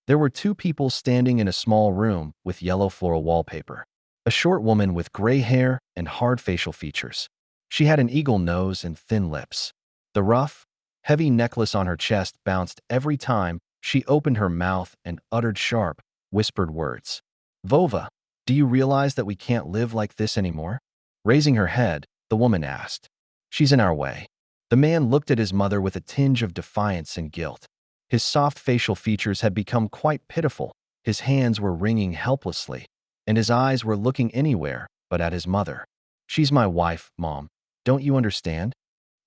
There were two people standing in a small room with yellow floral wallpaper. A short woman with gray hair and hard facial features. She had an eagle nose and thin lips. The rough, heavy necklace on her chest bounced every time she opened her mouth and uttered sharp, whispered words. Vova, do you realize that we can't live like this anymore? Raising her head, the woman asked. She's in our way. The man looked at his mother with a tinge of defiance and guilt. His soft facial features had become quite pitiful. His hands were wringing helplessly, and his eyes were looking anywhere but at his mother. She's my wife, Mom. Don't you understand?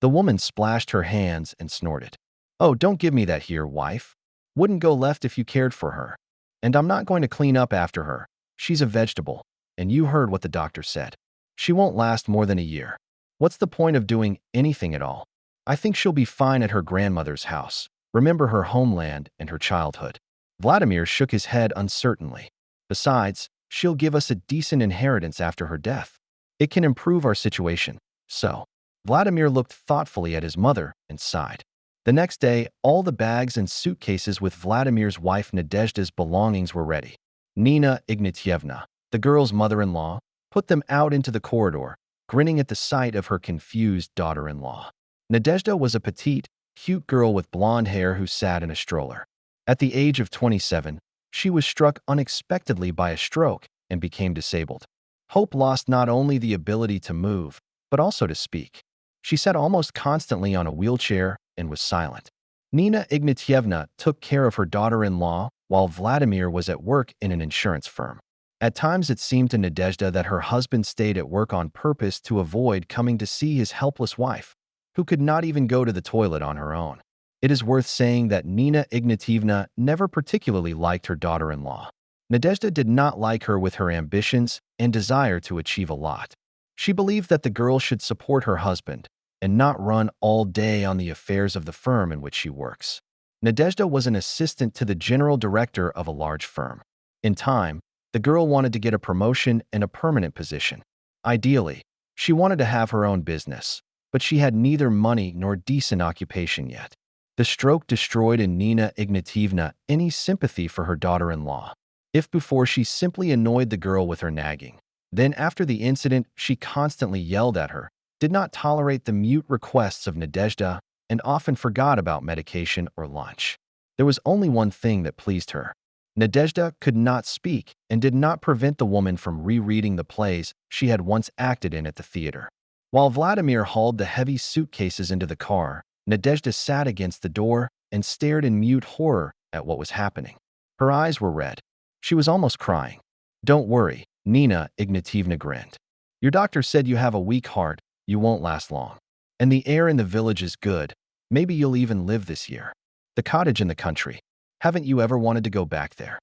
The woman splashed her hands and snorted. Oh, don't give me that here, wife. Wouldn't go left if you cared for her. And I'm not going to clean up after her. She's a vegetable, and you heard what the doctor said. She won't last more than a year. What's the point of doing anything at all? I think she'll be fine at her grandmother's house. Remember her homeland and her childhood. Vladimir shook his head uncertainly. Besides, she'll give us a decent inheritance after her death. It can improve our situation. So, Vladimir looked thoughtfully at his mother and sighed. The next day, all the bags and suitcases with Vladimir's wife Nadezhda's belongings were ready. Nina Ignatyevna, the girl's mother-in-law, put them out into the corridor, grinning at the sight of her confused daughter-in-law. Nadezhda was a petite, cute girl with blonde hair who sat in a stroller. At the age of 27, she was struck unexpectedly by a stroke and became disabled. Hope lost not only the ability to move, but also to speak. She sat almost constantly on a wheelchair and was silent. Nina Ignatyevna took care of her daughter-in-law while Vladimir was at work in an insurance firm. At times it seemed to Nadezhda that her husband stayed at work on purpose to avoid coming to see his helpless wife, who could not even go to the toilet on her own. It is worth saying that Nina Ignatyevna never particularly liked her daughter-in-law. Nadezhda did not like her with her ambitions and desire to achieve a lot. She believed that the girl should support her husband and not run all day on the affairs of the firm in which she works. Nadezhda was an assistant to the general director of a large firm. In time, the girl wanted to get a promotion and a permanent position. Ideally, she wanted to have her own business, but she had neither money nor decent occupation yet. The stroke destroyed in Nina Ignatyevna any sympathy for her daughter-in-law. If before she simply annoyed the girl with her nagging, then after the incident she constantly yelled at her, did not tolerate the mute requests of Nadezhda, and often forgot about medication or lunch. There was only one thing that pleased her. Nadezhda could not speak and did not prevent the woman from rereading the plays she had once acted in at the theater. While Vladimir hauled the heavy suitcases into the car, Nadezhda sat against the door and stared in mute horror at what was happening. Her eyes were red. She was almost crying. Don't worry, Nina Ignatyevna grinned. Your doctor said you have a weak heart, you won't last long. And the air in the village is good. Maybe you'll even live this year. The cottage in the country. Haven't you ever wanted to go back there?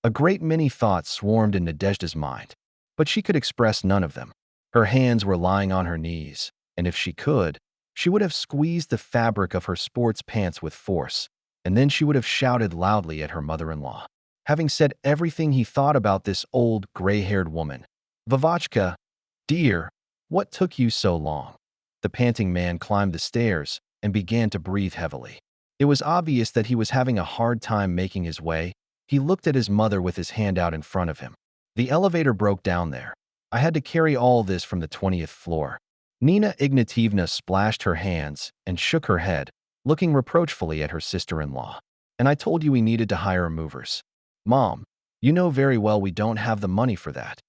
A great many thoughts swarmed in Nadezhda's mind, but she could express none of them. Her hands were lying on her knees, and if she could, she would have squeezed the fabric of her sports pants with force, and then she would have shouted loudly at her mother-in-law. Having said everything he thought about this old, gray-haired woman, Vavochka, dear, what took you so long? The panting man climbed the stairs and began to breathe heavily. It was obvious that he was having a hard time making his way. He looked at his mother with his hand out in front of him. The elevator broke down there. I had to carry all this from the 20th floor. Nina Ignatyevna splashed her hands and shook her head, looking reproachfully at her sister-in-law. And I told you we needed to hire movers. Mom, you know very well we don't have the money for that.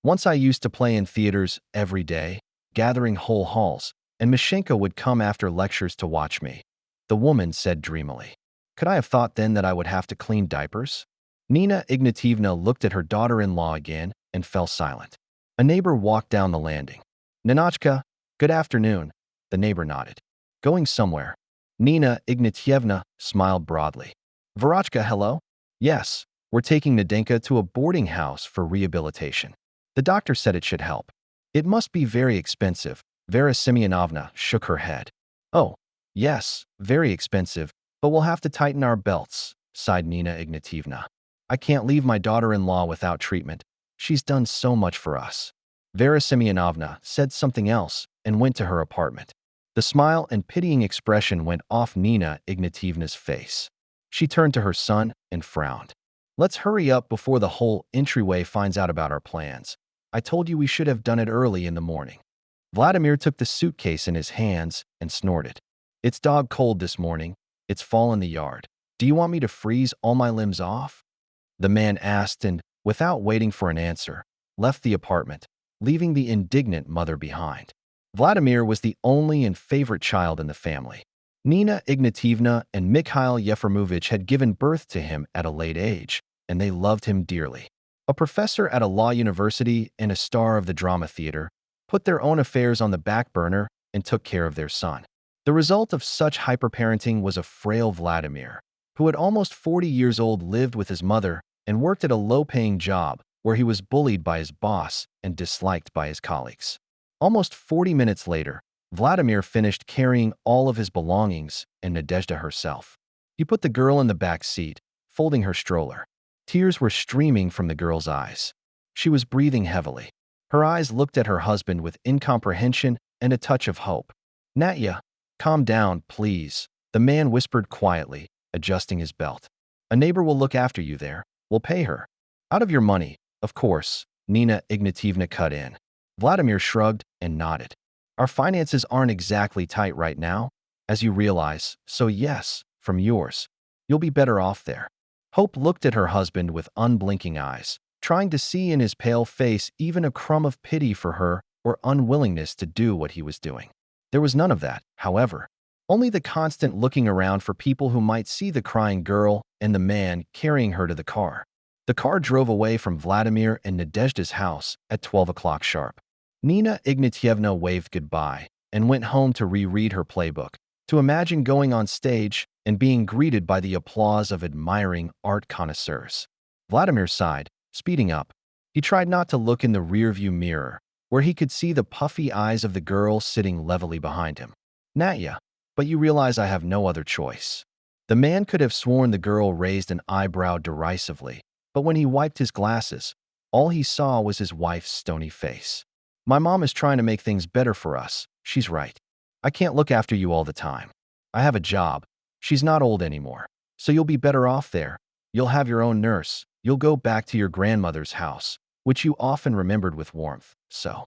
Once I used to play in theaters every day, gathering whole halls, and Mashenka would come after lectures to watch me. The woman said dreamily. Could I have thought then that I would have to clean diapers? Nina Ignatyevna looked at her daughter-in-law again and fell silent. A neighbor walked down the landing. Ninochka, good afternoon. The neighbor nodded. Going somewhere? Nina Ignatyevna smiled broadly. Verochka, hello? Yes, we're taking Nadenka to a boarding house for rehabilitation. The doctor said it should help. It must be very expensive. Vera Semyonovna shook her head. Oh, yes, very expensive, but we'll have to tighten our belts, sighed Nina Ignatyevna. I can't leave my daughter-in-law without treatment. She's done so much for us. Vera Semyonovna said something else and went to her apartment. The smile and pitying expression went off Nina Ignatyevna's face. She turned to her son and frowned. Let's hurry up before the whole entryway finds out about our plans. I told you we should have done it early in the morning. Vladimir took the suitcase in his hands and snorted. It's dog cold this morning. It's fall in the yard. Do you want me to freeze all my limbs off? The man asked and, without waiting for an answer, left the apartment, leaving the indignant mother behind. Vladimir was the only and favorite child in the family. Nina Ignatievna and Mikhail Yefimovich had given birth to him at a late age, and they loved him dearly. A professor at a law university and a star of the drama theater put their own affairs on the back burner and took care of their son. The result of such hyperparenting was a frail Vladimir, who at almost 40 years old lived with his mother and worked at a low-paying job where he was bullied by his boss and disliked by his colleagues. Almost 40 minutes later, Vladimir finished carrying all of his belongings and Nadezhda herself. He put the girl in the back seat, folding her stroller. Tears were streaming from the girl's eyes. She was breathing heavily. Her eyes looked at her husband with incomprehension and a touch of hope. "Natya, calm down, please," the man whispered quietly, adjusting his belt. "A neighbor will look after you there. We'll pay her. Out of your money, of course," Nina Ignatievna cut in. Vladimir shrugged and nodded. "Our finances aren't exactly tight right now, as you realize, so yes, from yours. You'll be better off there." Hope looked at her husband with unblinking eyes, trying to see in his pale face even a crumb of pity for her or unwillingness to do what he was doing. There was none of that, however. Only the constant looking around for people who might see the crying girl and the man carrying her to the car. The car drove away from Vladimir and Nadezhda's house at 12 o'clock sharp. Nina Ignatievna waved goodbye and went home to reread her playbook, to imagine going on stage and being greeted by the applause of admiring art connoisseurs. Vladimir sighed, speeding up. He tried not to look in the rearview mirror, where he could see the puffy eyes of the girl sitting levelly behind him. "Natya, but you realize I have no other choice." The man could have sworn the girl raised an eyebrow derisively, but when he wiped his glasses, all he saw was his wife's stony face. "My mom is trying to make things better for us. She's right. I can't look after you all the time. I have a job. She's not old anymore. So you'll be better off there. You'll have your own nurse. You'll go back to your grandmother's house, which you often remembered with warmth, so."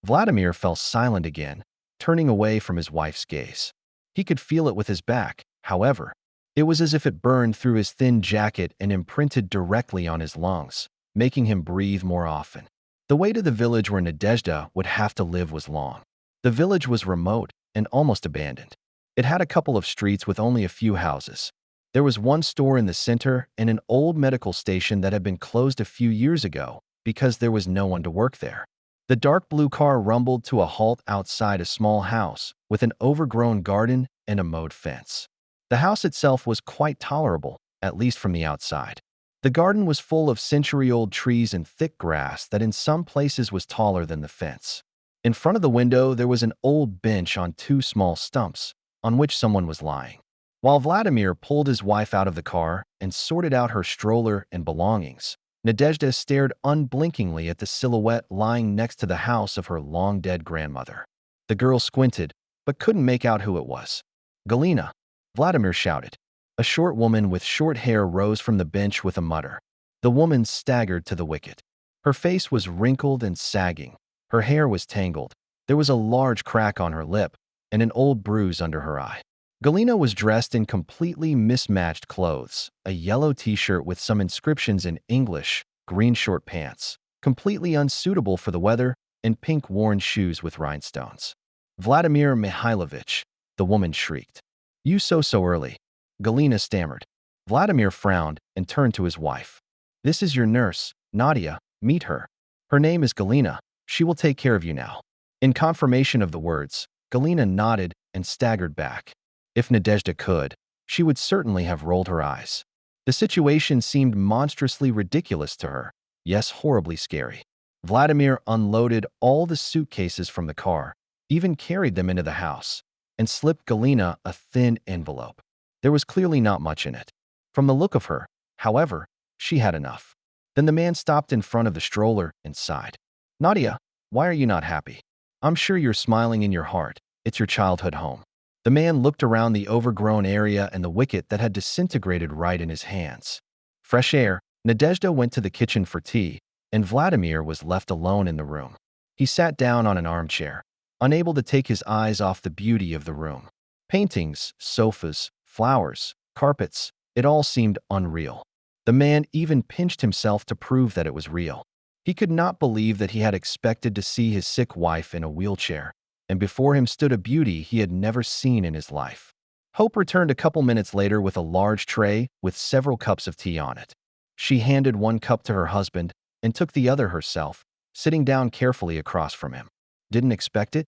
Vladimir fell silent again, turning away from his wife's gaze. He could feel it with his back, however. It was as if it burned through his thin jacket and imprinted directly on his lungs, making him breathe more often. The way to the village where Nadezhda would have to live was long. The village was remote and almost abandoned. It had a couple of streets with only a few houses. There was one store in the center and an old medical station that had been closed a few years ago because there was no one to work there. The dark blue car rumbled to a halt outside a small house with an overgrown garden and a mowed fence. The house itself was quite tolerable, at least from the outside. The garden was full of century-old trees and thick grass that in some places was taller than the fence. In front of the window, there was an old bench on two small stumps, on which someone was lying. While Vladimir pulled his wife out of the car and sorted out her stroller and belongings, Nadezhda stared unblinkingly at the silhouette lying next to the house of her long-dead grandmother. The girl squinted, but couldn't make out who it was. "Galina!" Vladimir shouted. A short woman with short hair rose from the bench with a mutter. The woman staggered to the wicket. Her face was wrinkled and sagging. Her hair was tangled. There was a large crack on her lip and an old bruise under her eye. Galina was dressed in completely mismatched clothes, a yellow t-shirt with some inscriptions in English, green short pants, completely unsuitable for the weather, and pink worn shoes with rhinestones. "Vladimir Mihailovich," the woman shrieked. "You so early." Galina stammered. Vladimir frowned and turned to his wife. "This is your nurse, Nadia. Meet her. Her name is Galina. She will take care of you now." In confirmation of the words, Galina nodded and staggered back. If Nadezhda could, she would certainly have rolled her eyes. The situation seemed monstrously ridiculous to her, yes, horribly scary. Vladimir unloaded all the suitcases from the car, even carried them into the house, and slipped Galina a thin envelope. There was clearly not much in it. From the look of her, however, she had enough. Then the man stopped in front of the stroller and sighed. "Nadia, why are you not happy? I'm sure you're smiling in your heart. It's your childhood home." The man looked around the overgrown area and the wicket that had disintegrated right in his hands. "Fresh air," Nadezhda went to the kitchen for tea, and Vladimir was left alone in the room. He sat down on an armchair, unable to take his eyes off the beauty of the room. Paintings, sofas, flowers, carpets, it all seemed unreal. The man even pinched himself to prove that it was real. He could not believe that he had expected to see his sick wife in a wheelchair, and before him stood a beauty he had never seen in his life. Hope returned a couple minutes later with a large tray with several cups of tea on it. She handed one cup to her husband and took the other herself, sitting down carefully across from him. "Didn't expect it?"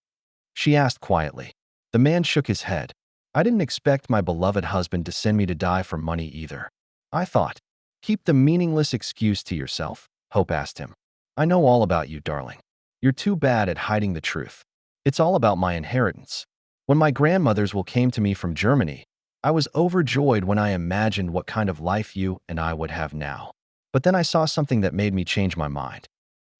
she asked quietly. The man shook his head. "I didn't expect my beloved husband to send me to die for money either. I thought." "Keep the meaningless excuse to yourself," Hope asked him. "I know all about you, darling. You're too bad at hiding the truth. It's all about my inheritance. When my grandmothers will came to me from Germany, I was overjoyed when I imagined what kind of life you and I would have now. But then I saw something that made me change my mind."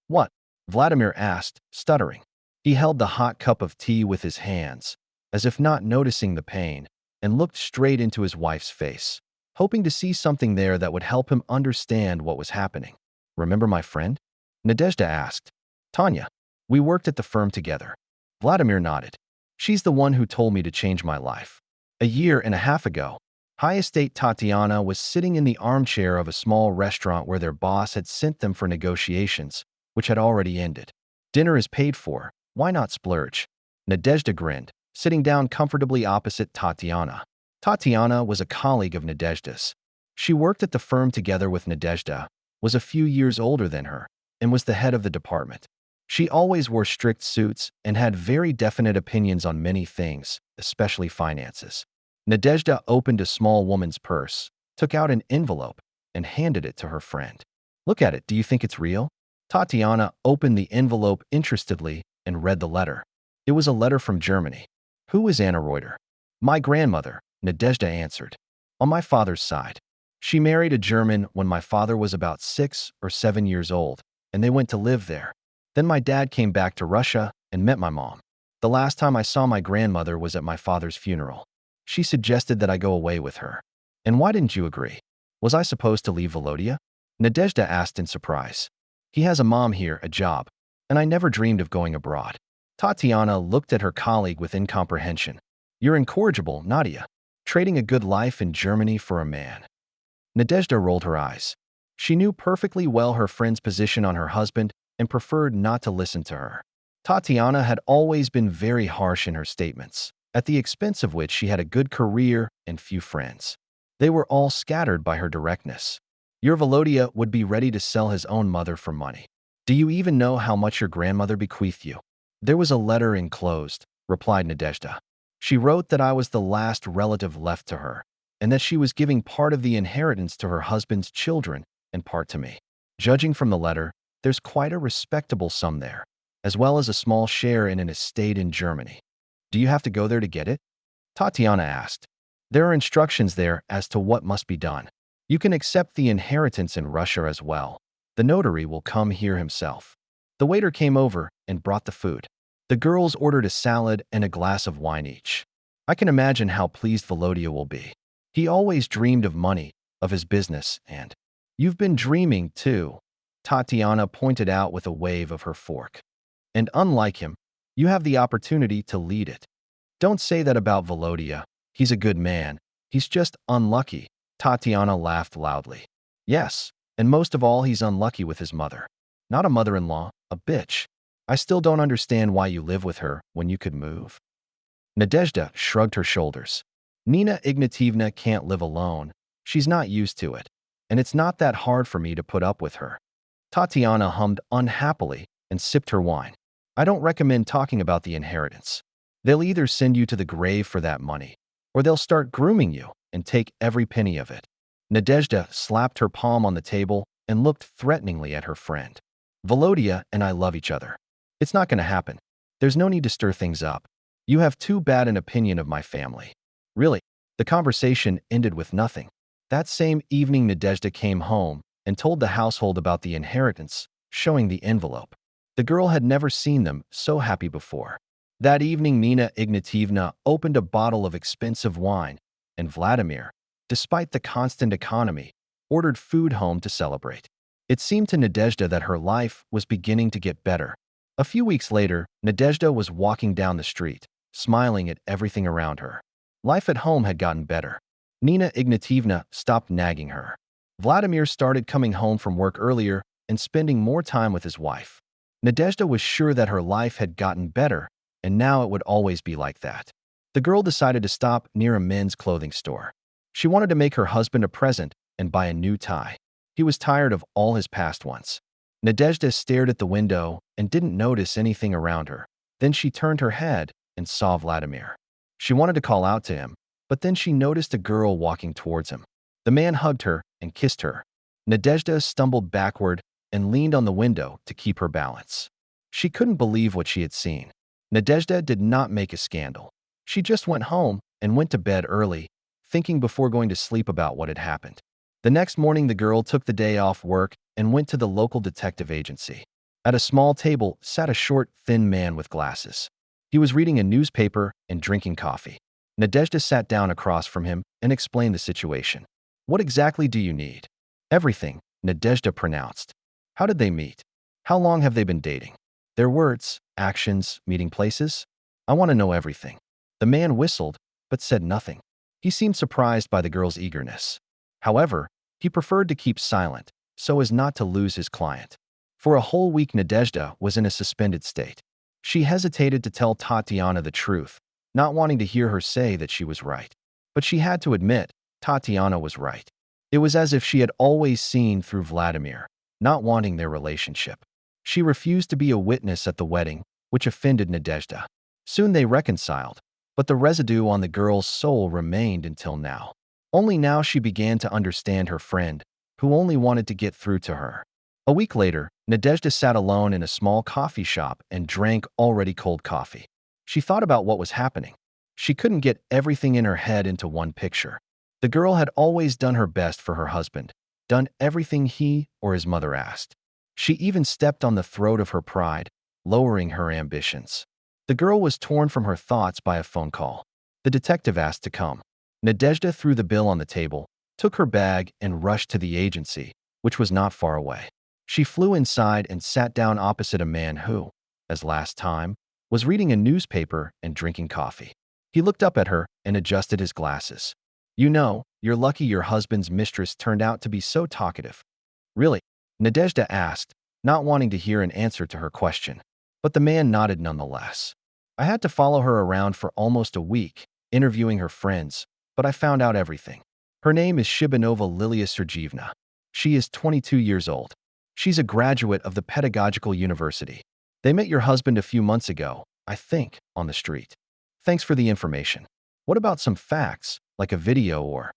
"What?" Vladimir asked, stuttering. He held the hot cup of tea with his hands, as if not noticing the pain, and looked straight into his wife's face, hoping to see something there that would help him understand what was happening. "Remember my friend?" Nadezhda asked. "Tanya. We worked at the firm together." Vladimir nodded. "She's the one who told me to change my life. A year and a half ago, high estate Tatiana was sitting in the armchair of a small restaurant where their boss had sent them for negotiations, which had already ended. Dinner is paid for. Why not splurge?" Nadezhda grinned, sitting down comfortably opposite Tatiana. Tatiana was a colleague of Nadezhda's. She worked at the firm together with Nadezhda, was a few years older than her, and was the head of the department. She always wore strict suits and had very definite opinions on many things, especially finances. Nadezhda opened a small woman's purse, took out an envelope, and handed it to her friend. "Look at it. Do you think it's real?" Tatiana opened the envelope interestedly and read the letter. It was a letter from Germany. "Who is Anna Reuter?" "My grandmother," Nadezhda answered. "On my father's side. She married a German when my father was about 6 or 7 years old, and they went to live there. Then my dad came back to Russia and met my mom. The last time I saw my grandmother was at my father's funeral. She suggested that I go away with her." "And why didn't you agree? Was I supposed to leave Volodya?" Nadezhda asked in surprise. "He has a mom here, a job, and I never dreamed of going abroad." Tatiana looked at her colleague with incomprehension. "You're incorrigible, Nadia. Trading a good life in Germany for a man." Nadezhda rolled her eyes. She knew perfectly well her friend's position on her husband and preferred not to listen to her. Tatiana had always been very harsh in her statements, at the expense of which she had a good career and few friends. They were all scattered by her directness. "Your Volodya would be ready to sell his own mother for money. Do you even know how much your grandmother bequeathed you?" "There was a letter enclosed," replied Nadezhda. "She wrote that I was the last relative left to her, and that she was giving part of the inheritance to her husband's children and part to me. Judging from the letter, there's quite a respectable sum there, as well as a small share in an estate in Germany. Do you have to go there to get it?" Tatiana asked. "There are instructions there as to what must be done. You can accept the inheritance in Russia as well. The notary will come here himself." The waiter came over and brought the food. The girls ordered a salad and a glass of wine each. "I can imagine how pleased Volodya will be. He always dreamed of money, of his business, and—" "You've been dreaming, too," Tatiana pointed out with a wave of her fork. "And unlike him, you have the opportunity to lead it. Don't say that about Volodya. He's a good man. He's just unlucky." Tatiana laughed loudly. "Yes, and most of all, he's unlucky with his mother. Not a mother-in-law, a bitch. I still don't understand why you live with her when you could move." Nadezhda shrugged her shoulders. "Nina Ignatievna can't live alone. She's not used to it, and it's not that hard for me to put up with her." Tatiana hummed unhappily and sipped her wine. "I don't recommend talking about the inheritance. They'll either send you to the grave for that money, or they'll start grooming you and take every penny of it." Nadezhda slapped her palm on the table and looked threateningly at her friend. "Volodya and I love each other. It's not going to happen. There's no need to stir things up. You have too bad an opinion of my family." Really, the conversation ended with nothing. That same evening, Nadezhda came home and told the household about the inheritance, showing the envelope. The girl had never seen them so happy before. That evening, Nina Ignatievna opened a bottle of expensive wine, and Vladimir, despite the constant economy, ordered food home to celebrate. It seemed to Nadezhda that her life was beginning to get better. A few weeks later, Nadezhda was walking down the street, smiling at everything around her. Life at home had gotten better. Nina Ignatievna stopped nagging her. Vladimir started coming home from work earlier and spending more time with his wife. Nadezhda was sure that her life had gotten better, and now it would always be like that. The girl decided to stop near a men's clothing store. She wanted to make her husband a present and buy a new tie. He was tired of all his past ones. Nadezhda stared at the window and didn't notice anything around her. Then she turned her head and saw Vladimir. She wanted to call out to him, but then she noticed a girl walking towards him. The man hugged her and kissed her. Nadezhda stumbled backward and leaned on the window to keep her balance. She couldn't believe what she had seen. Nadezhda did not make a scandal. She just went home and went to bed early, thinking before going to sleep about what had happened. The next morning, the girl took the day off work and went to the local detective agency. At a small table sat a short, thin man with glasses. He was reading a newspaper and drinking coffee. Nadezhda sat down across from him and explained the situation. "What exactly do you need?" "Everything," Nadezhda pronounced. "How did they meet? How long have they been dating? Their words, actions, meeting places? I want to know everything." The man whistled, but said nothing. He seemed surprised by the girl's eagerness. However, he preferred to keep silent, so as not to lose his client. For a whole week, Nadezhda was in a suspended state. She hesitated to tell Tatiana the truth, not wanting to hear her say that she was right. But she had to admit, Tatiana was right. It was as if she had always seen through Vladimir, not wanting their relationship. She refused to be a witness at the wedding, which offended Nadezhda. Soon they reconciled, but the residue on the girl's soul remained until now. Only now she began to understand her friend, who only wanted to get through to her. A week later, Nadezhda sat alone in a small coffee shop and drank already cold coffee. She thought about what was happening. She couldn't get everything in her head into one picture. The girl had always done her best for her husband, done everything he or his mother asked. She even stepped on the throat of her pride, lowering her ambitions. The girl was torn from her thoughts by a phone call. The detective asked to come. Nadezhda threw the bill on the table, took her bag, and rushed to the agency, which was not far away. She flew inside and sat down opposite a man who, as last time, was reading a newspaper and drinking coffee. He looked up at her and adjusted his glasses. "You know, you're lucky your husband's mistress turned out to be so talkative." "Really?" Nadezhda asked, not wanting to hear an answer to her question. But the man nodded nonetheless. "I had to follow her around for almost a week, interviewing her friends, but I found out everything. Her name is Shibanova Lilia Sergeevna. She is 22 years old. She's a graduate of the Pedagogical University. They met your husband a few months ago, I think, on the street. Thanks for the information. What about some facts, like a video or—"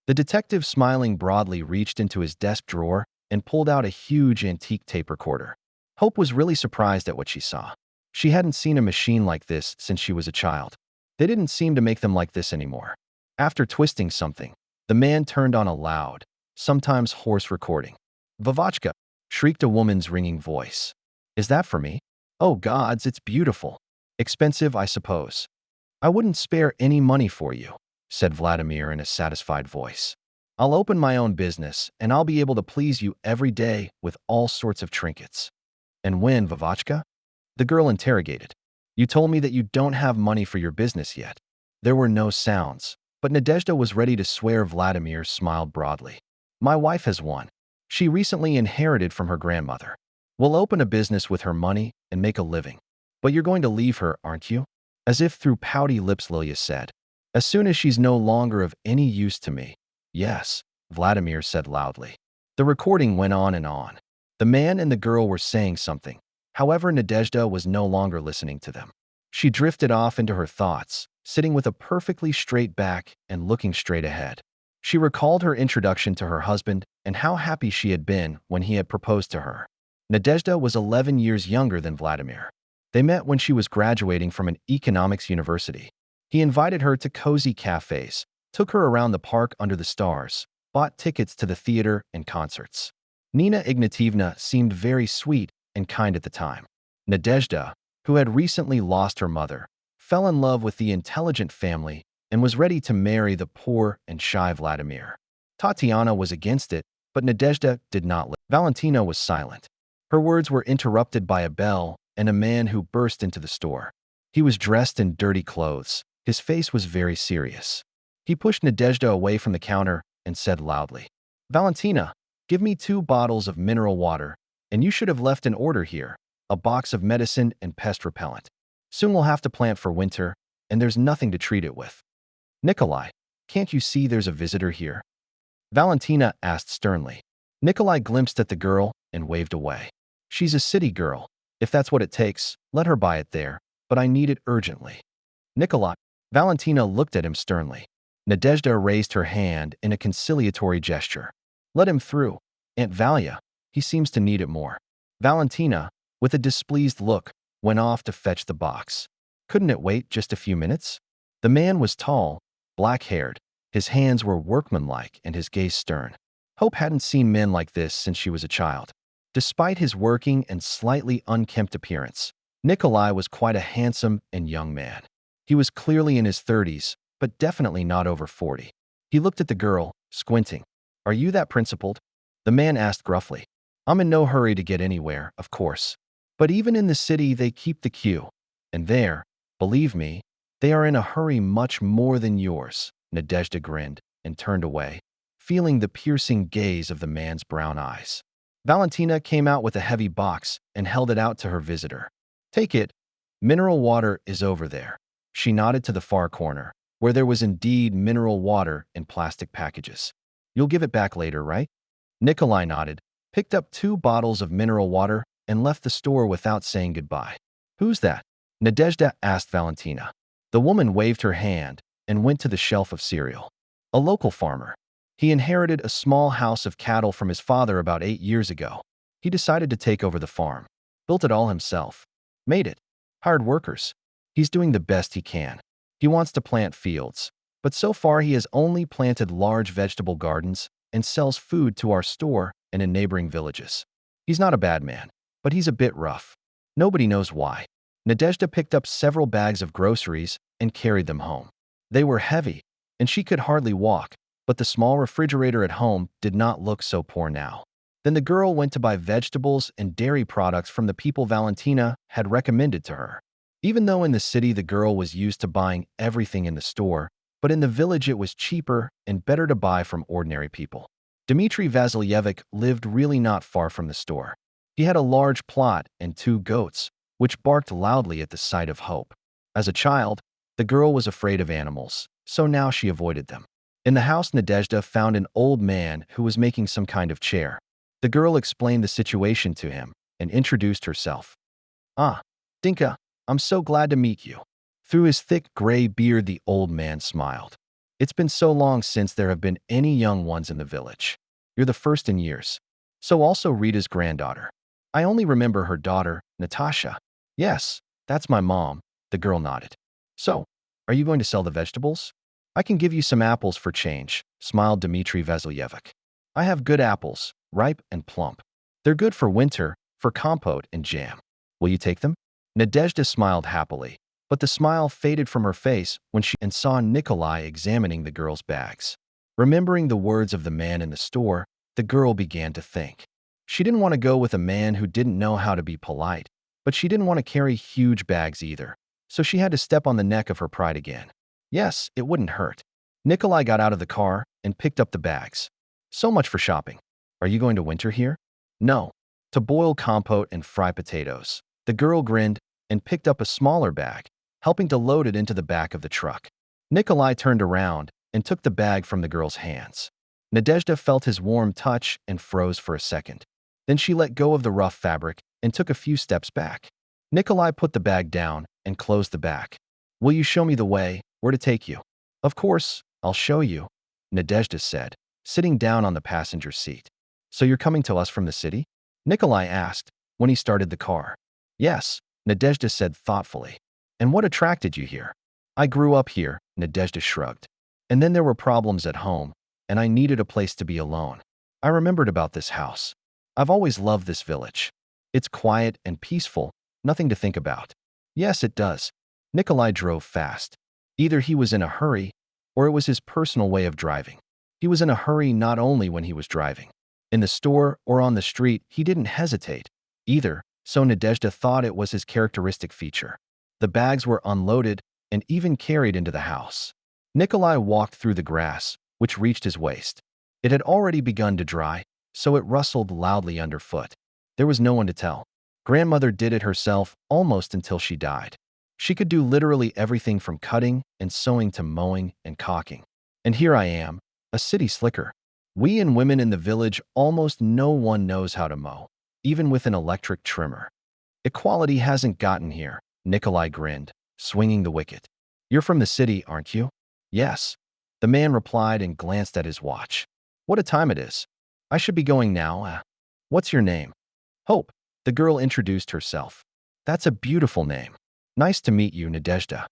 The detective, smiling broadly, reached into his desk drawer and pulled out a huge antique tape recorder. Hope was really surprised at what she saw. She hadn't seen a machine like this since she was a child. They didn't seem to make them like this anymore. After twisting something, the man turned on a loud, sometimes hoarse recording. "Vavochka!" shrieked a woman's ringing voice. "Is that for me? Oh gods, it's beautiful. Expensive, I suppose." "I wouldn't spare any money for you," said Vladimir in a satisfied voice. "I'll open my own business, and I'll be able to please you every day with all sorts of trinkets." "And when, Vavochka?" The girl interrogated. "You told me that you don't have money for your business yet." There were no sounds, but Nadezhda was ready to swear. Vladimir smiled broadly. "My wife has one. She recently inherited from her grandmother. We'll open a business with her money and make a living. But you're going to leave her, aren't you?" As if through pouty lips, Lilia said. "As soon as she's no longer of any use to me." "Yes," Vladimir said loudly. The recording went on and on. The man and the girl were saying something. However, Nadezhda was no longer listening to them. She drifted off into her thoughts, sitting with a perfectly straight back and looking straight ahead. She recalled her introduction to her husband and how happy she had been when he had proposed to her. Nadezhda was 11 years younger than Vladimir. They met when she was graduating from an economics university. He invited her to cozy cafes, took her around the park under the stars, bought tickets to the theater and concerts. Nina Ignatievna seemed very sweet and kind at the time. Nadezhda, who had recently lost her mother, fell in love with the intelligent family and was ready to marry the poor and shy Vladimir. Tatiana was against it But Nadezhda did not listen. Valentina was silent. Her words were interrupted by a bell and a man who burst into the store. He was dressed in dirty clothes. His face was very serious. He pushed Nadezhda away from the counter and said loudly, "Valentina, give me 2 bottles of mineral water, and you should have left an order here, a box of medicine and pest repellent. Soon we'll have to plant for winter, and there's nothing to treat it with." "Nikolai, can't you see there's a visitor here?" Valentina asked sternly. Nikolai glimpsed at the girl and waved away. "She's a city girl. If that's what it takes, let her buy it there, but I need it urgently." "Nikolai." Valentina looked at him sternly. Nadezhda raised her hand in a conciliatory gesture. "Let him through. Aunt Valia, he seems to need it more." Valentina, with a displeased look, went off to fetch the box. Couldn't it wait just a few minutes? The man was tall, black-haired. His hands were workmanlike and his gaze stern. Hope hadn't seen men like this since she was a child. Despite his working and slightly unkempt appearance, Nikolai was quite a handsome and young man. He was clearly in his 30s, but definitely not over 40. He looked at the girl, squinting. "Are you that principled?" The man asked gruffly. "I'm in no hurry to get anywhere, of course. But even in the city they keep the queue. And there, believe me, they are in a hurry much more than yours." Nadezhda grinned and turned away, feeling the piercing gaze of the man's brown eyes. Valentina came out with a heavy box and held it out to her visitor. "Take it. Mineral water is over there." She nodded to the far corner, where there was indeed mineral water in plastic packages. "You'll give it back later, right?" Nikolai nodded, picked up 2 bottles of mineral water, and left the store without saying goodbye. "Who's that?" Nadezhda asked Valentina. The woman waved her hand and went to the shelf of cereal. "A local farmer. He inherited a small house of cattle from his father about 8 years ago. He decided to take over the farm. Built it all himself. Made it. Hired workers. He's doing the best he can. He wants to plant fields, but so far he has only planted large vegetable gardens and sells food to our store and in neighboring villages. He's not a bad man, but he's a bit rough. Nobody knows why." Nadezhda picked up several bags of groceries and carried them home. They were heavy, and she could hardly walk, but the small refrigerator at home did not look so poor now. Then the girl went to buy vegetables and dairy products from the people Valentina had recommended to her. Even though in the city the girl was used to buying everything in the store, but in the village it was cheaper and better to buy from ordinary people. Dmitry Vasilyevich lived really not far from the store. He had a large plot and 2 goats, which barked loudly at the sight of Hope. As a child, the girl was afraid of animals, so now she avoided them. In the house, Nadezhda found an old man who was making some kind of chair. The girl explained the situation to him and introduced herself. "Ah, Dinka, I'm so glad to meet you." Through his thick gray beard, the old man smiled. "It's been so long since there have been any young ones in the village. You're the first in years. So also Rita's granddaughter. I only remember her daughter, Natasha." "Yes, that's my mom," the girl nodded. "So, are you going to sell the vegetables?" "I can give you some apples for change," smiled Dmitry Vasilyevich. "I have good apples, ripe and plump. They're good for winter, for compote and jam. Will you take them?" Nadezhda smiled happily, but the smile faded from her face when she saw Nikolai examining the girl's bags. Remembering the words of the man in the store, the girl began to think. She didn't want to go with a man who didn't know how to be polite, but she didn't want to carry huge bags either, so she had to step on the neck of her pride again. Yes, it wouldn't hurt. Nikolai got out of the car and picked up the bags. "So much for shopping. Are you going to winter here?" "No. To boil compote and fry potatoes." The girl grinned and picked up a smaller bag, helping to load it into the back of the truck. Nikolai turned around and took the bag from the girl's hands. Nadezhda felt his warm touch and froze for a second. Then she let go of the rough fabric and took a few steps back. Nikolai put the bag down and closed the back. "Will you show me the way, where to take you?" "Of course, I'll show you," Nadezhda said, sitting down on the passenger seat. "So you're coming to us from the city?" Nikolai asked when he started the car. "Yes," Nadezhda said thoughtfully. "And what attracted you here?" "I grew up here," Nadezhda shrugged. "And then there were problems at home, and I needed a place to be alone. I remembered about this house. I've always loved this village. It's quiet and peaceful, nothing to think about." "Yes, it does." Nikolai drove fast. Either he was in a hurry, or it was his personal way of driving. He was in a hurry not only when he was driving. In the store or on the street, he didn't hesitate either, so Nadezhda thought it was his characteristic feature. The bags were unloaded and even carried into the house. Nikolai walked through the grass, which reached his waist. It had already begun to dry, so it rustled loudly underfoot. There was no one to tell. Grandmother did it herself almost until she died. She could do literally everything from cutting and sewing to mowing and caulking. And here I am, a city slicker. We and women in the village, almost no one knows how to mow, even with an electric trimmer. Equality hasn't gotten here, Nikolai grinned, swinging the wicket. You're from the city, aren't you? Yes. The man replied and glanced at his watch. What a time it is. I should be going now. What's your name? Hope. The girl introduced herself. That's a beautiful name. Nice to meet you, Nadezhda.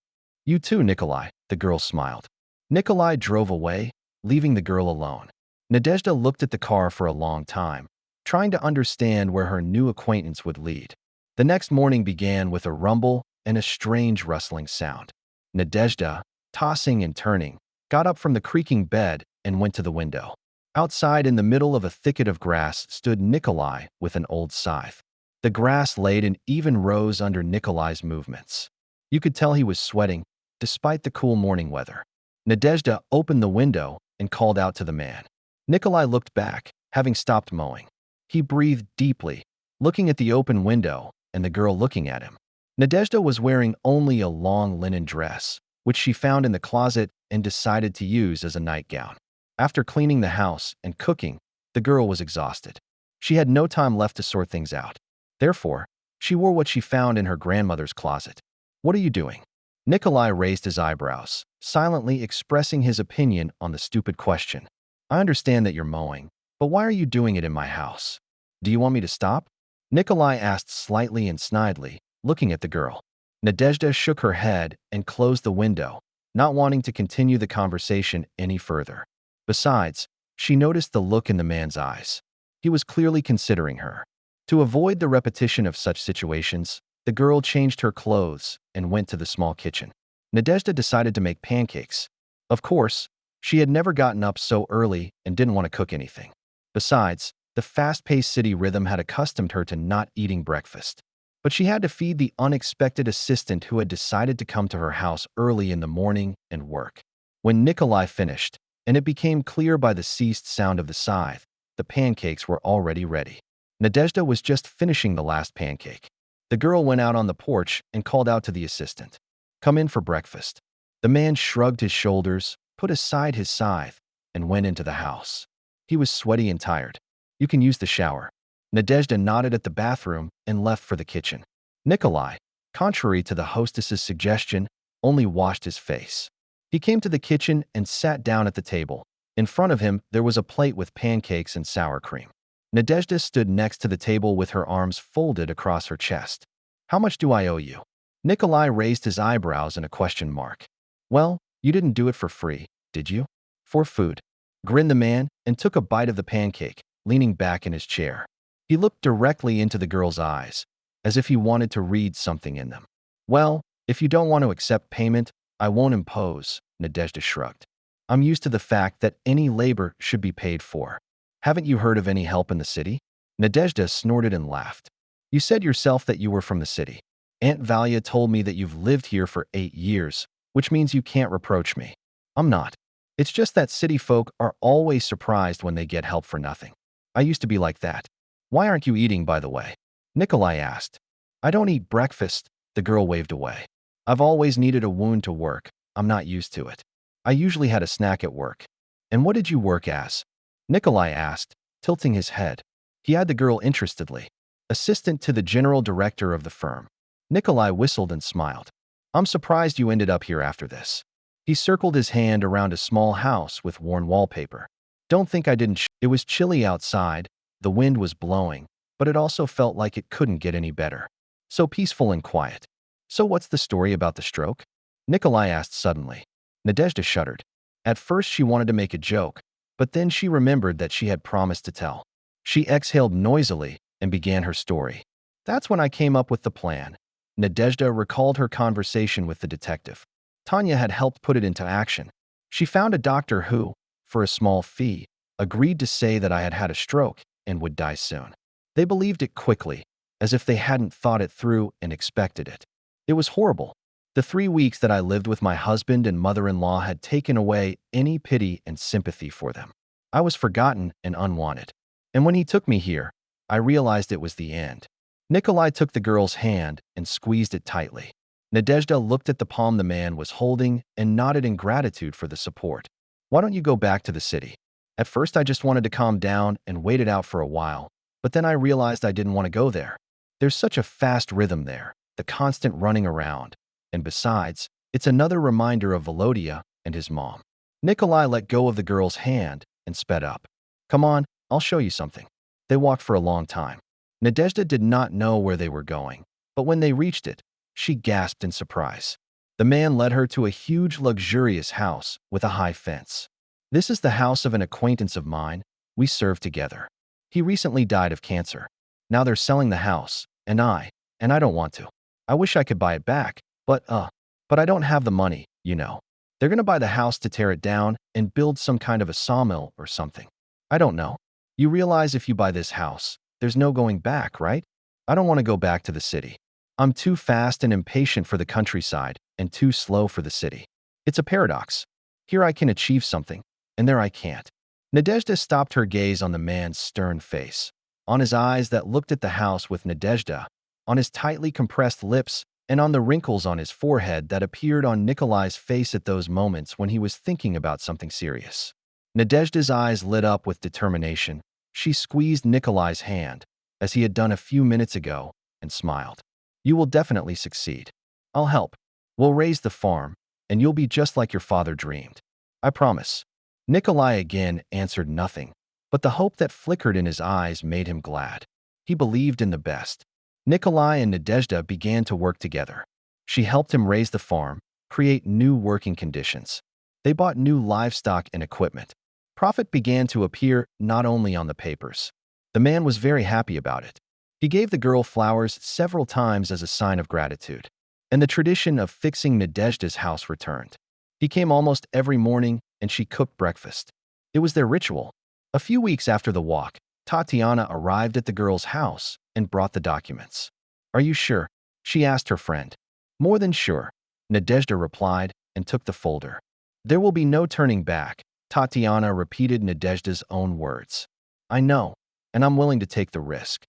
You too, Nikolai, the girl smiled. Nikolai drove away, leaving the girl alone. Nadezhda looked at the car for a long time, trying to understand where her new acquaintance would lead. The next morning began with a rumble and a strange rustling sound. Nadezhda, tossing and turning, got up from the creaking bed and went to the window. Outside, in the middle of a thicket of grass, stood Nikolai with an old scythe. The grass laid in even rows under Nikolai's movements. You could tell he was sweating, despite the cool morning weather. Nadezhda opened the window and called out to the man. Nikolai looked back, having stopped mowing. He breathed deeply, looking at the open window and the girl looking at him. Nadezhda was wearing only a long linen dress, which she found in the closet and decided to use as a nightgown. After cleaning the house and cooking, the girl was exhausted. She had no time left to sort things out. Therefore, she wore what she found in her grandmother's closet. What are you doing? Nikolai raised his eyebrows, silently expressing his opinion on the stupid question. I understand that you're mowing, but why are you doing it in my house? Do you want me to stop? Nikolai asked slightly and snidely, looking at the girl. Nadezhda shook her head and closed the window, not wanting to continue the conversation any further. Besides, she noticed the look in the man's eyes. He was clearly considering her. To avoid the repetition of such situations, the girl changed her clothes and went to the small kitchen. Nadezhda decided to make pancakes. Of course, she had never gotten up so early and didn't want to cook anything. Besides, the fast-paced city rhythm had accustomed her to not eating breakfast. But she had to feed the unexpected assistant who had decided to come to her house early in the morning and work. When Nikolai finished, and it became clear by the ceased sound of the scythe, the pancakes were already ready. Nadezhda was just finishing the last pancake. The girl went out on the porch and called out to the assistant. Come in for breakfast. The man shrugged his shoulders, put aside his scythe, and went into the house. He was sweaty and tired. You can use the shower. Nadezhda nodded at the bathroom and left for the kitchen. Nikolai, contrary to the hostess's suggestion, only washed his face. He came to the kitchen and sat down at the table. In front of him, there was a plate with pancakes and sour cream. Nadezhda stood next to the table with her arms folded across her chest. How much do I owe you? Nikolai raised his eyebrows in a question mark. Well, you didn't do it for free, did you? For food, grinned the man and took a bite of the pancake, leaning back in his chair. He looked directly into the girl's eyes, as if he wanted to read something in them. Well, if you don't want to accept payment, I won't impose, Nadezhda shrugged. I'm used to the fact that any labor should be paid for. Haven't you heard of any help in the city? Nadezhda snorted and laughed. You said yourself that you were from the city. Aunt Valia told me that you've lived here for 8 years, which means you can't reproach me. I'm not. It's just that city folk are always surprised when they get help for nothing. I used to be like that. Why aren't you eating, by the way? Nikolai asked. I don't eat breakfast, the girl waved away. I've always needed a wound to work. I'm not used to it. I usually had a snack at work. And what did you work as? Nikolai asked, tilting his head. He eyed the girl interestedly. Assistant to the general director of the firm. Nikolai whistled and smiled. I'm surprised you ended up here after this. He circled his hand around a small house with worn wallpaper. Don't think I didn't. It was chilly outside, the wind was blowing, but it also felt like it couldn't get any better. So peaceful and quiet. So what's the story about the stroke? Nikolai asked suddenly. Nadezhda shuddered. At first she wanted to make a joke, but then she remembered that she had promised to tell. She exhaled noisily and began her story. That's when I came up with the plan. Nadezhda recalled her conversation with the detective. Tanya had helped put it into action. She found a doctor who, for a small fee, agreed to say that I had had a stroke and would die soon. They believed it quickly, as if they hadn't thought it through and expected it. It was horrible. The 3 weeks that I lived with my husband and mother-in-law had taken away any pity and sympathy for them. I was forgotten and unwanted. And when he took me here, I realized it was the end. Nikolai took the girl's hand and squeezed it tightly. Nadezhda looked at the palm the man was holding and nodded in gratitude for the support. Why don't you go back to the city? At first, I just wanted to calm down and wait it out for a while, but then I realized I didn't want to go there. There's such a fast rhythm there, the constant running around. And besides, it's another reminder of Volodya and his mom. Nikolai let go of the girl's hand and sped up. Come on, I'll show you something. They walked for a long time. Nadezhda did not know where they were going, but when they reached it, she gasped in surprise. The man led her to a huge, luxurious house with a high fence. This is the house of an acquaintance of mine. We served together. He recently died of cancer. Now they're selling the house, and I don't want to. I wish I could buy it back, but I don't have the money, you know. They're gonna buy the house to tear it down and build some kind of a sawmill or something. I don't know. You realize if you buy this house, there's no going back, right? I don't want to go back to the city. I'm too fast and impatient for the countryside and too slow for the city. It's a paradox. Here I can achieve something, and there I can't. Nadezhda stopped her gaze on the man's stern face, on his eyes that looked at the house with Nadezhda, on his tightly compressed lips, and on the wrinkles on his forehead that appeared on Nikolai's face at those moments when he was thinking about something serious. Nadezhda's eyes lit up with determination. She squeezed Nikolai's hand, as he had done a few minutes ago, and smiled. You will definitely succeed. I'll help. We'll raise the farm, and you'll be just like your father dreamed. I promise. Nikolai again answered nothing, but the hope that flickered in his eyes made him glad. He believed in the best. Nikolai and Nadezhda began to work together. She helped him raise the farm, create new working conditions. They bought new livestock and equipment. Profit began to appear not only on the papers. The man was very happy about it. He gave the girl flowers several times as a sign of gratitude, and the tradition of fixing Nadezhda's house returned. He came almost every morning, and she cooked breakfast. It was their ritual. A few weeks after the walk, Tatiana arrived at the girl's house and brought the documents. Are you sure? She asked her friend. More than sure, Nadezhda replied and took the folder. There will be no turning back, Tatiana repeated Nadezhda's own words. I know, and I'm willing to take the risk.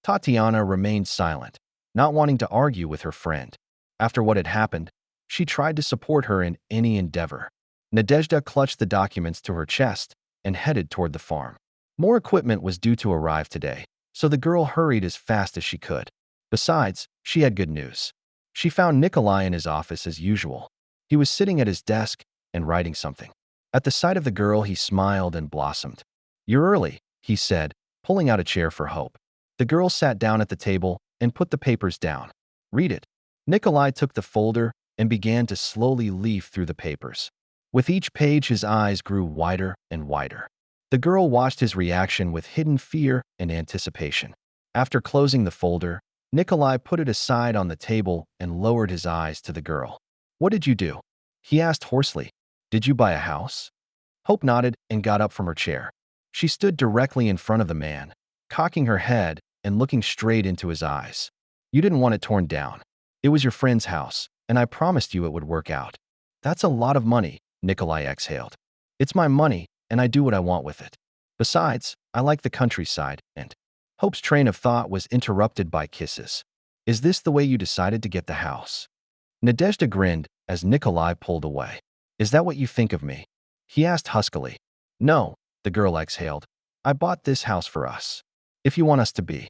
Tatiana remained silent, not wanting to argue with her friend. After what had happened, she tried to support her in any endeavor. Nadezhda clutched the documents to her chest and headed toward the farm. More equipment was due to arrive today, so the girl hurried as fast as she could. Besides, she had good news. She found Nikolai in his office as usual. He was sitting at his desk and writing something. At the sight of the girl, he smiled and blossomed. You're early, he said, pulling out a chair for Hope. The girl sat down at the table and put the papers down. Read it. Nikolai took the folder and began to slowly leaf through the papers. With each page, his eyes grew wider and wider. The girl watched his reaction with hidden fear and anticipation. After closing the folder, Nikolai put it aside on the table and lowered his eyes to the girl. What did you do? He asked hoarsely. Did you buy a house? Hope nodded and got up from her chair. She stood directly in front of the man, cocking her head and looking straight into his eyes. You didn't want it torn down. It was your friend's house, and I promised you it would work out. That's a lot of money, Nikolai exhaled. It's my money, and I do what I want with it. Besides, I like the countryside, and Hope's train of thought was interrupted by kisses. Is this the way you decided to get the house? Nadezhda grinned as Nikolai pulled away. Is that what you think of me? He asked huskily. No, the girl exhaled. I bought this house for us. If you want us to be.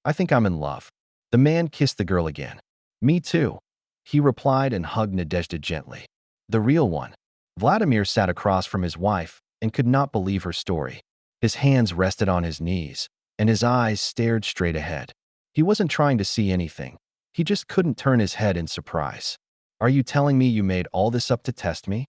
I think I'm in love. The man kissed the girl again. Me too. He replied and hugged Nadezhda gently. The real one. Vladimir sat across from his wife and could not believe her story. His hands rested on his knees, and his eyes stared straight ahead. He wasn't trying to see anything. He just couldn't turn his head in surprise. Are you telling me you made all this up to test me?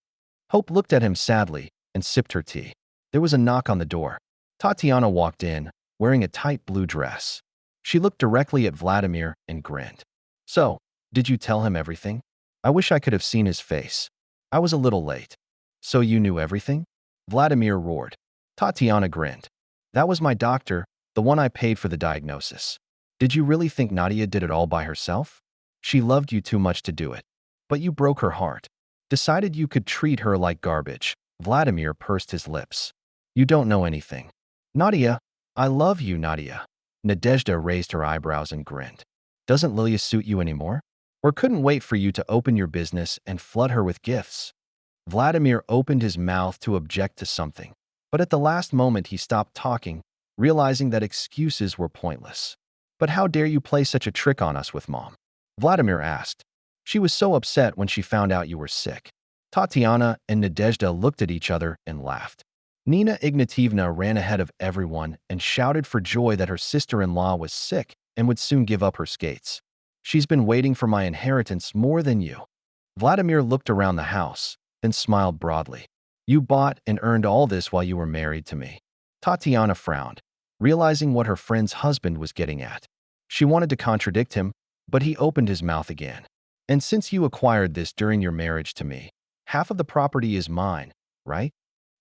Hope looked at him sadly and sipped her tea. There was a knock on the door. Tatiana walked in, wearing a tight blue dress. She looked directly at Vladimir and grinned. So, did you tell him everything? I wish I could have seen his face. I was a little late. So you knew everything? Vladimir roared. Tatiana grinned. That was my doctor, the one I paid for the diagnosis. Did you really think Nadia did it all by herself? She loved you too much to do it. But you broke her heart. Decided you could treat her like garbage. Vladimir pursed his lips. You don't know anything. Nadia, I love you, Nadia. Nadezhda raised her eyebrows and grinned. Doesn't Lilia suit you anymore? Or couldn't wait for you to open your business and flood her with gifts? Vladimir opened his mouth to object to something, but at the last moment he stopped talking, realizing that excuses were pointless. But how dare you play such a trick on us with Mom? Vladimir asked. She was so upset when she found out you were sick. Tatiana and Nadezhda looked at each other and laughed. Nina Ignatievna ran ahead of everyone and shouted for joy that her sister-in-law was sick and would soon give up her skates. She's been waiting for my inheritance more than you. Vladimir looked around the house, then smiled broadly. You bought and earned all this while you were married to me. Tatiana frowned, realizing what her friend's husband was getting at. She wanted to contradict him, but he opened his mouth again. And since you acquired this during your marriage to me, half of the property is mine, right?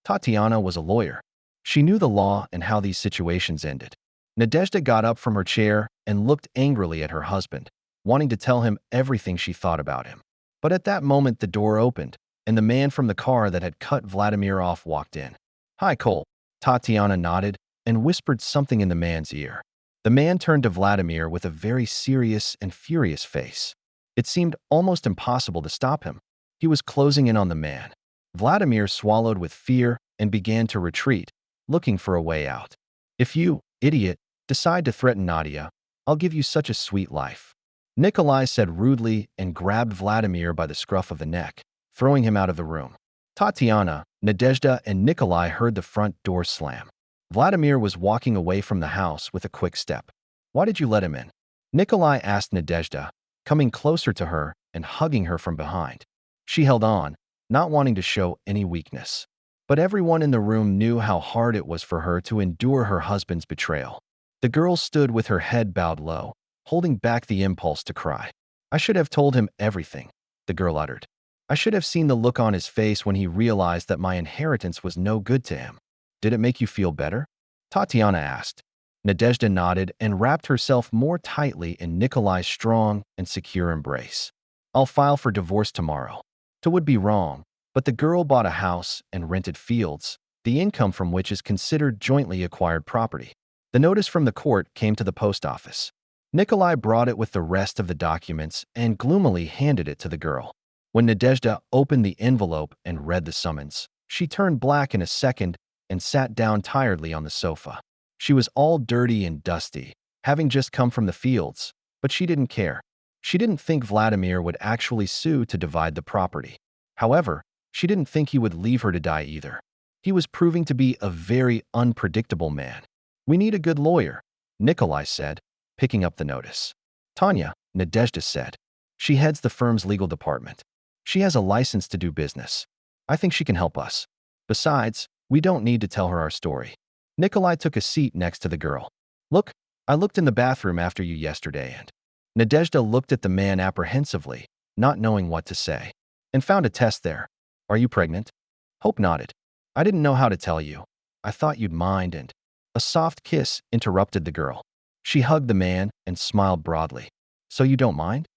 Tatiana was a lawyer. She knew the law and how these situations ended. Nadezhda got up from her chair and looked angrily at her husband, wanting to tell him everything she thought about him. But at that moment the door opened, and the man from the car that had cut Vladimir off walked in. Hi, Cole. Tatiana nodded and whispered something in the man's ear. The man turned to Vladimir with a very serious and furious face. It seemed almost impossible to stop him. He was closing in on the man. Vladimir swallowed with fear and began to retreat, looking for a way out. If you, idiot, decide to threaten Nadia, I'll give you such a sweet life. Nikolai said rudely and grabbed Vladimir by the scruff of the neck, throwing him out of the room. Tatiana, Nadezhda, and Nikolai heard the front door slam. Vladimir was walking away from the house with a quick step. Why did you let him in? Nikolai asked Nadezhda, coming closer to her and hugging her from behind. She held on, not wanting to show any weakness. But everyone in the room knew how hard it was for her to endure her husband's betrayal. The girl stood with her head bowed low, holding back the impulse to cry. I should have told him everything, the girl uttered. I should have seen the look on his face when he realized that my inheritance was no good to him. Did it make you feel better? Tatiana asked. Nadezhda nodded and wrapped herself more tightly in Nikolai's strong and secure embrace. I'll file for divorce tomorrow. It would be wrong, but the girl bought a house and rented fields, the income from which is considered jointly acquired property. The notice from the court came to the post office. Nikolai brought it with the rest of the documents and gloomily handed it to the girl. When Nadezhda opened the envelope and read the summons, she turned black in a second and sat down tiredly on the sofa. She was all dirty and dusty, having just come from the fields, but she didn't care. She didn't think Vladimir would actually sue to divide the property. However, she didn't think he would leave her to die either. He was proving to be a very unpredictable man. We need a good lawyer, Nikolai said, picking up the notice. Tanya, Nadezhda said. She heads the firm's legal department. She has a license to do business. I think she can help us. Besides, we don't need to tell her our story. Nikolai took a seat next to the girl. Look, I looked in the bathroom after you yesterday and… Nadezhda looked at the man apprehensively, not knowing what to say, and found a test there. Are you pregnant? Hope nodded. I didn't know how to tell you. I thought you'd mind and… A soft kiss interrupted the girl. She hugged the man and smiled broadly. So you don't mind?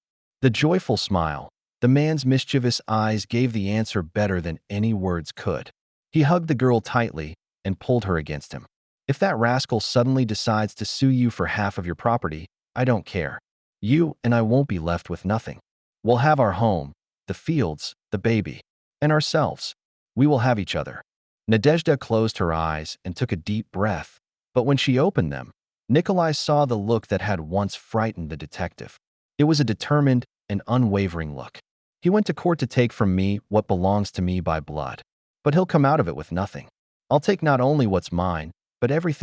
The joyful smile, the man's mischievous eyes gave the answer better than any words could. He hugged the girl tightly and pulled her against him. If that rascal suddenly decides to sue you for half of your property, I don't care. You and I won't be left with nothing. We'll have our home, the fields, the baby, and ourselves. We will have each other. Nadezhda closed her eyes and took a deep breath, but when she opened them, Nikolai saw the look that had once frightened the detective. It was a determined and unwavering look. He went to court to take from me what belongs to me by blood, but he'll come out of it with nothing. I'll take not only what's mine, but everything